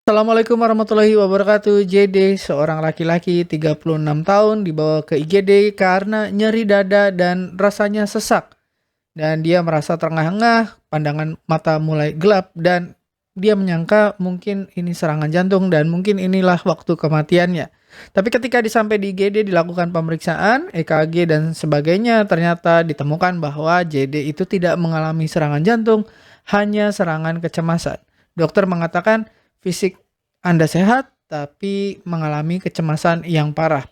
Assalamualaikum warahmatullahi wabarakatuh. JD, seorang laki-laki 36 tahun, dibawa ke IGD karena nyeri dada dan rasanya sesak. Dan dia merasa terengah-engah, pandangan mata mulai gelap, dan dia menyangka mungkin ini serangan jantung dan mungkin inilah waktu kematiannya. Tapi ketika sampai di IGD dilakukan pemeriksaan, EKG dan sebagainya, ternyata ditemukan bahwa JD itu tidak mengalami serangan jantung, hanya serangan kecemasan. Dokter mengatakan fisik Anda sehat, tapi mengalami kecemasan yang parah.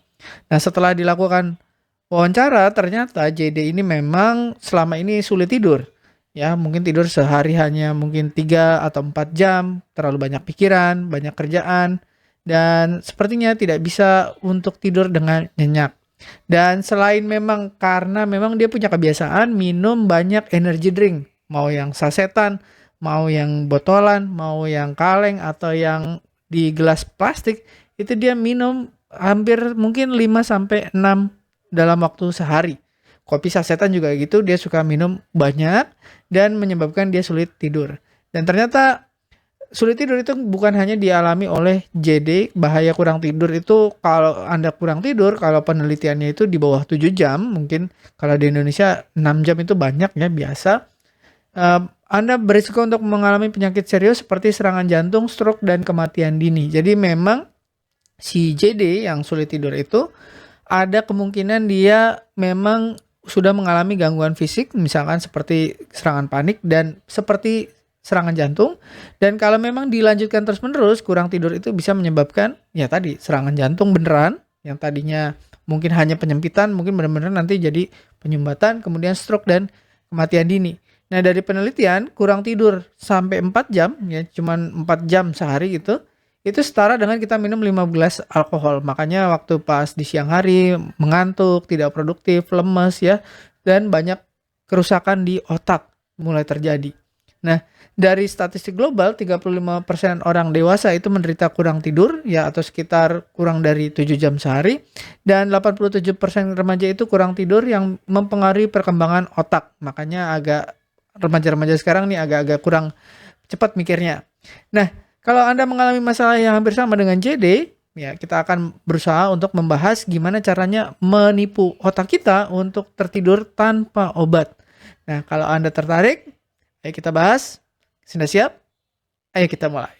Nah, setelah dilakukan wawancara, ternyata JD ini memang selama ini sulit tidur. Ya, mungkin tidur sehari hanya mungkin 3 atau 4 jam, terlalu banyak pikiran, banyak kerjaan, dan sepertinya tidak bisa untuk tidur dengan nyenyak. Dan selain memang karena memang dia punya kebiasaan minum banyak energy drink, mau yang sasetan, mau yang botolan, mau yang kaleng atau yang di gelas plastik, itu dia minum hampir mungkin 5 sampai 6 dalam waktu sehari. Kopi sasetan juga gitu, dia suka minum banyak dan menyebabkan dia sulit tidur. Dan ternyata sulit tidur itu bukan hanya dialami oleh JD, bahaya kurang tidur itu kalau Anda kurang tidur, kalau penelitiannya itu di bawah 7 jam, mungkin kalau di Indonesia 6 jam itu banyak ya, biasa. Anda berisiko untuk mengalami penyakit serius seperti serangan jantung, stroke, dan kematian dini. Jadi memang si JD yang sulit tidur itu ada kemungkinan dia memang sudah mengalami gangguan fisik, misalkan seperti serangan panik dan seperti serangan jantung. Dan kalau memang dilanjutkan terus-menerus, kurang tidur itu bisa menyebabkan ya tadi serangan jantung beneran, yang tadinya mungkin hanya penyempitan, mungkin benar-benar nanti jadi penyumbatan, kemudian stroke dan kematian dini. Nah, dari penelitian kurang tidur sampai 4 jam ya, cuman 4 jam sehari gitu, itu setara dengan kita minum 5 gelas alkohol. Makanya waktu pas di siang hari mengantuk, tidak produktif, lemes ya, dan banyak kerusakan di otak mulai terjadi. Nah, dari statistik global 35% orang dewasa itu menderita kurang tidur ya, atau sekitar kurang dari 7 jam sehari, dan 87% remaja itu kurang tidur yang mempengaruhi perkembangan otak. Makanya remaja-remaja sekarang nih agak-agak kurang cepat mikirnya. Nah, kalau Anda mengalami masalah yang hampir sama dengan JD, ya kita akan berusaha untuk membahas gimana caranya menipu otak kita untuk tertidur tanpa obat. Nah, kalau Anda tertarik, ayo kita bahas. Sudah siap? Ayo kita mulai.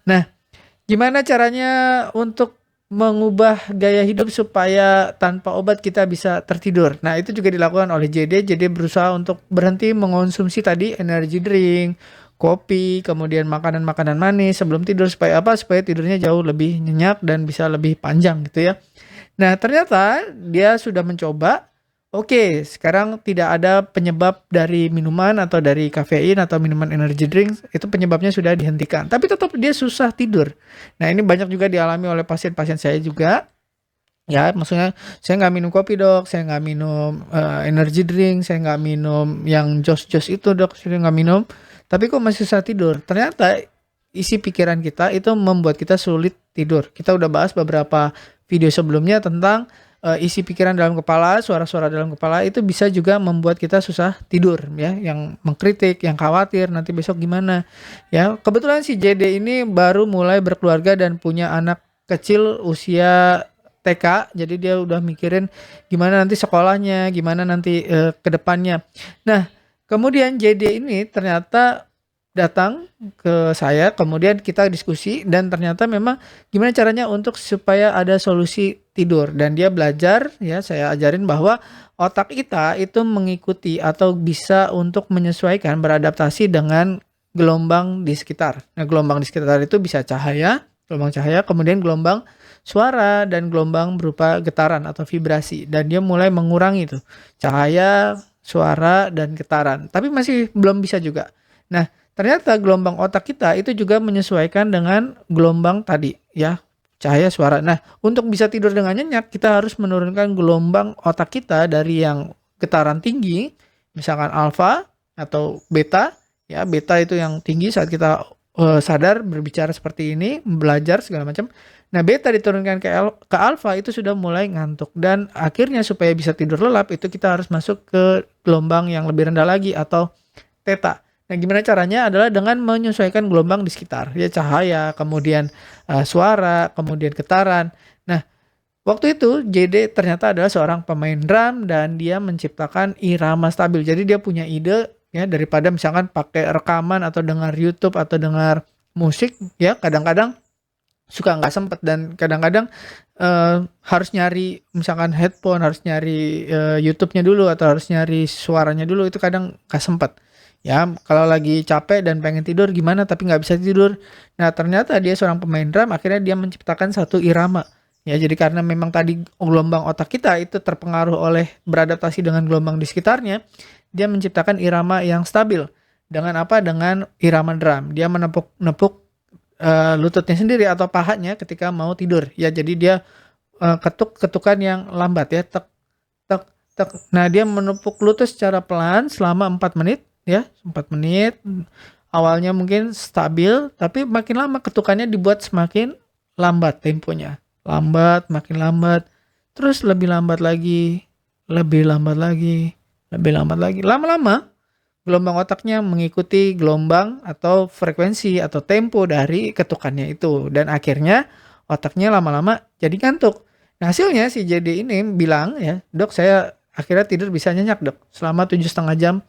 Nah, gimana caranya untuk mengubah gaya hidup supaya tanpa obat kita bisa tertidur? Nah, itu juga dilakukan oleh JD. JD berusaha untuk berhenti mengonsumsi tadi energy drink, kopi, kemudian makanan-makanan manis sebelum tidur supaya apa? Supaya tidurnya jauh lebih nyenyak dan bisa lebih panjang gitu ya. Nah, ternyata dia sudah mencoba. Oke, sekarang tidak ada penyebab dari minuman atau dari kafein atau minuman energy drink, itu penyebabnya sudah dihentikan. Tapi tetap dia susah tidur. Nah, ini banyak juga dialami oleh pasien-pasien saya juga. Ya, maksudnya saya nggak minum kopi dok, saya nggak minum energy drink, saya nggak minum yang jos-jos itu dok, saya nggak minum. Tapi kok masih susah tidur? Ternyata isi pikiran kita itu membuat kita sulit tidur. Kita udah bahas beberapa video sebelumnya tentang isi pikiran dalam kepala, suara-suara dalam kepala itu bisa juga membuat kita susah tidur ya, yang mengkritik, yang khawatir nanti besok gimana. Ya, kebetulan si JD ini baru mulai berkeluarga dan punya anak kecil usia TK, jadi dia udah mikirin gimana nanti sekolahnya, gimana nanti ke depannya. Nah, kemudian JD ini ternyata datang ke saya, kemudian kita diskusi dan ternyata memang gimana caranya untuk supaya ada solusi tidur, dan dia belajar ya, saya ajarin bahwa otak kita itu mengikuti atau bisa untuk menyesuaikan, beradaptasi dengan gelombang di sekitar. Nah, gelombang di sekitar itu bisa gelombang cahaya, kemudian gelombang suara dan gelombang berupa getaran atau vibrasi, dan dia mulai mengurangi itu cahaya, suara, dan getaran, tapi masih belum bisa juga. Nah, ternyata gelombang otak kita itu juga menyesuaikan dengan gelombang tadi ya, cahaya, suara. Nah, untuk bisa tidur dengan nyenyak kita harus menurunkan gelombang otak kita dari yang getaran tinggi, misalkan alfa atau beta ya. Beta itu yang tinggi saat kita sadar berbicara seperti ini, belajar segala macam. Nah, beta diturunkan ke alfa itu sudah mulai ngantuk, dan akhirnya supaya bisa tidur lelap itu kita harus masuk ke gelombang yang lebih rendah lagi atau theta. Nah, gimana caranya? Adalah dengan menyesuaikan gelombang di sekitar, ya cahaya, kemudian suara, kemudian getaran. Nah, waktu itu JD ternyata adalah seorang pemain drum dan dia menciptakan irama stabil. Jadi dia punya ide ya, daripada misalkan pakai rekaman atau dengar YouTube atau dengar musik ya, kadang-kadang suka nggak sempet, dan kadang-kadang harus nyari misalkan headphone, harus nyari YouTube-nya dulu atau harus nyari suaranya dulu, itu kadang nggak sempet. Ya, kalau lagi capek dan pengen tidur gimana tapi nggak bisa tidur. Nah, ternyata dia seorang pemain drum, akhirnya dia menciptakan satu irama. Ya, jadi karena memang tadi gelombang otak kita itu terpengaruh oleh beradaptasi dengan gelombang di sekitarnya, dia menciptakan irama yang stabil. Dengan apa? Dengan irama drum. Dia menepuk-nepuk lututnya sendiri atau pahanya ketika mau tidur. Ya, jadi dia ketuk-ketukan yang lambat ya, tek tek tek. Nah, dia menepuk lutut secara pelan selama 4 menit ya, 4 menit. Awalnya mungkin stabil, tapi makin lama ketukannya dibuat semakin lambat temponya. Lambat, makin lambat, terus lebih lambat lagi, lebih lambat lagi, lebih lambat lagi. Lama-lama gelombang otaknya mengikuti gelombang atau frekuensi atau tempo dari ketukannya itu, dan akhirnya otaknya lama-lama jadi ngantuk. Nah, hasilnya si JD ini bilang ya, "Dok, saya akhirnya tidur bisa nyenyak, Dok, selama 7,5 jam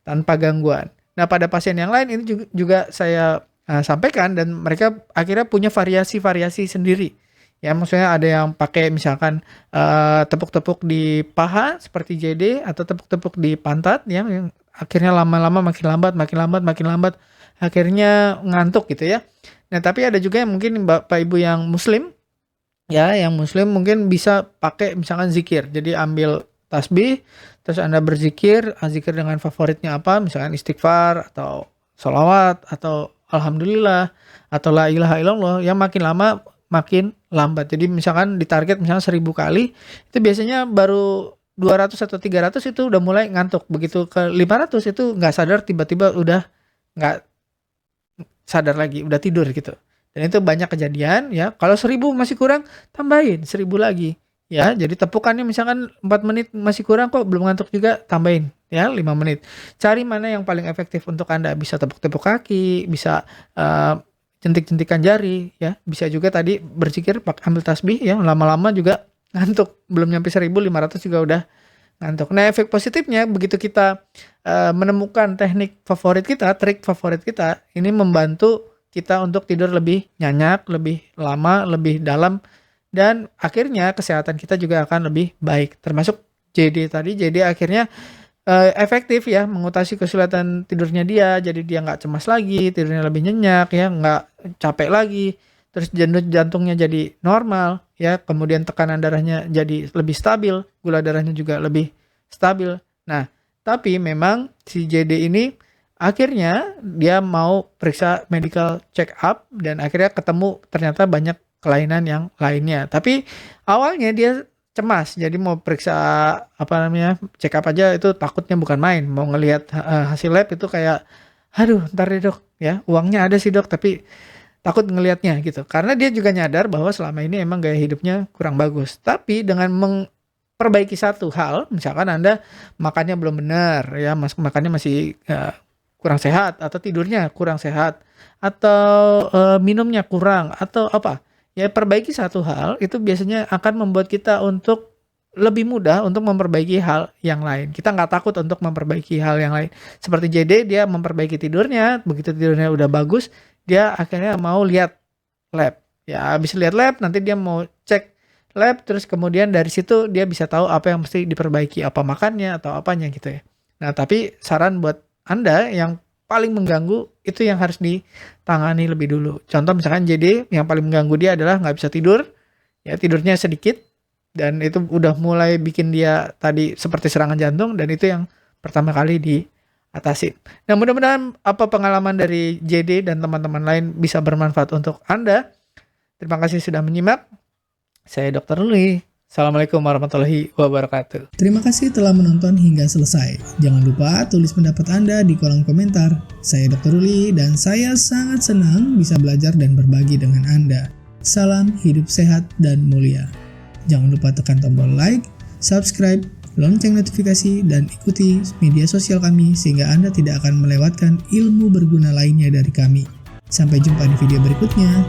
tanpa gangguan." Nah, pada pasien yang lain ini juga saya sampaikan, dan mereka akhirnya punya variasi-variasi sendiri. Ya, maksudnya ada yang pakai misalkan tepuk-tepuk di paha seperti JD, atau tepuk-tepuk di pantat ya, yang akhirnya lama-lama makin lambat, makin lambat, makin lambat, akhirnya ngantuk gitu ya. Nah, tapi ada juga yang mungkin Bapak Ibu yang muslim ya, yang muslim mungkin bisa pakai misalkan zikir. Jadi ambil tasbih, terus Anda berzikir, zikir dengan favoritnya apa, misalkan istighfar atau sholawat atau alhamdulillah atau la ilaha illallah, yang makin lama makin lambat. Jadi misalkan ditarget misalnya 1000 kali, itu biasanya baru 200 atau 300 itu udah mulai ngantuk. Begitu ke 500 itu nggak sadar, tiba-tiba udah nggak sadar lagi, udah tidur gitu. Dan itu banyak kejadian ya. Kalau 1000 masih kurang, tambahin 1000 lagi. Ya, jadi tepukannya misalkan 4 menit masih kurang kok, belum ngantuk juga, tambahin ya 5 menit. Cari mana yang paling efektif untuk Anda. Bisa tepuk-tepuk kaki, bisa jentik-jentikan jari ya. Bisa juga tadi berzikir, ambil tasbih ya, lama-lama juga ngantuk. Belum nyampe 1500 juga udah ngantuk. Nah, efek positifnya begitu kita menemukan teknik favorit kita, trik favorit kita, ini membantu kita untuk tidur lebih nyenyak, lebih lama, lebih dalam, dan akhirnya kesehatan kita juga akan lebih baik. Termasuk JD tadi, JD akhirnya efektif ya mengatasi kesulitan tidurnya dia, jadi dia nggak cemas lagi, tidurnya lebih nyenyak ya, nggak capek lagi, terus jantungnya jadi normal ya, kemudian tekanan darahnya jadi lebih stabil, gula darahnya juga lebih stabil. Nah, tapi memang si JD ini akhirnya dia mau periksa medical check up, dan akhirnya ketemu ternyata banyak kelainan yang lainnya. Tapi awalnya dia cemas, jadi mau periksa check up aja itu takutnya bukan main. Mau ngelihat hasil lab itu kayak, aduh ntar deh dok ya, uangnya ada sih dok, tapi takut ngelihatnya gitu. Karena dia juga nyadar bahwa selama ini emang gaya hidupnya kurang bagus. Tapi dengan memperbaiki satu hal, misalkan Anda makannya belum benar ya, makannya masih kurang sehat, atau tidurnya kurang sehat, atau minumnya kurang, atau apa ya, perbaiki satu hal itu biasanya akan membuat kita untuk lebih mudah untuk memperbaiki hal yang lain. Kita nggak takut untuk memperbaiki hal yang lain. Seperti JD, dia memperbaiki tidurnya, begitu tidurnya udah bagus, dia akhirnya mau lihat lab. Ya, habis lihat lab, nanti dia mau cek lab, terus kemudian dari situ dia bisa tahu apa yang mesti diperbaiki, apa makannya atau apanya gitu ya. Nah, tapi saran buat Anda yang paling mengganggu itu yang harus ditangani lebih dulu. Contoh misalkan JD, yang paling mengganggu dia adalah nggak bisa tidur, ya tidurnya sedikit, dan itu udah mulai bikin dia tadi seperti serangan jantung, dan itu yang pertama kali diatasi. Nah, mudah-mudahan apa pengalaman dari JD dan teman-teman lain bisa bermanfaat untuk Anda. Terima kasih sudah menyimak. Saya Dr. Ruli. Assalamualaikum warahmatullahi wabarakatuh. Terima kasih telah menonton hingga selesai. Jangan lupa tulis pendapat Anda di kolom komentar. Saya Dr. Ruli dan saya sangat senang bisa belajar dan berbagi dengan Anda. Salam hidup sehat dan mulia. Jangan lupa tekan tombol like, subscribe, lonceng notifikasi, dan ikuti media sosial kami sehingga Anda tidak akan melewatkan ilmu berguna lainnya dari kami. Sampai jumpa di video berikutnya.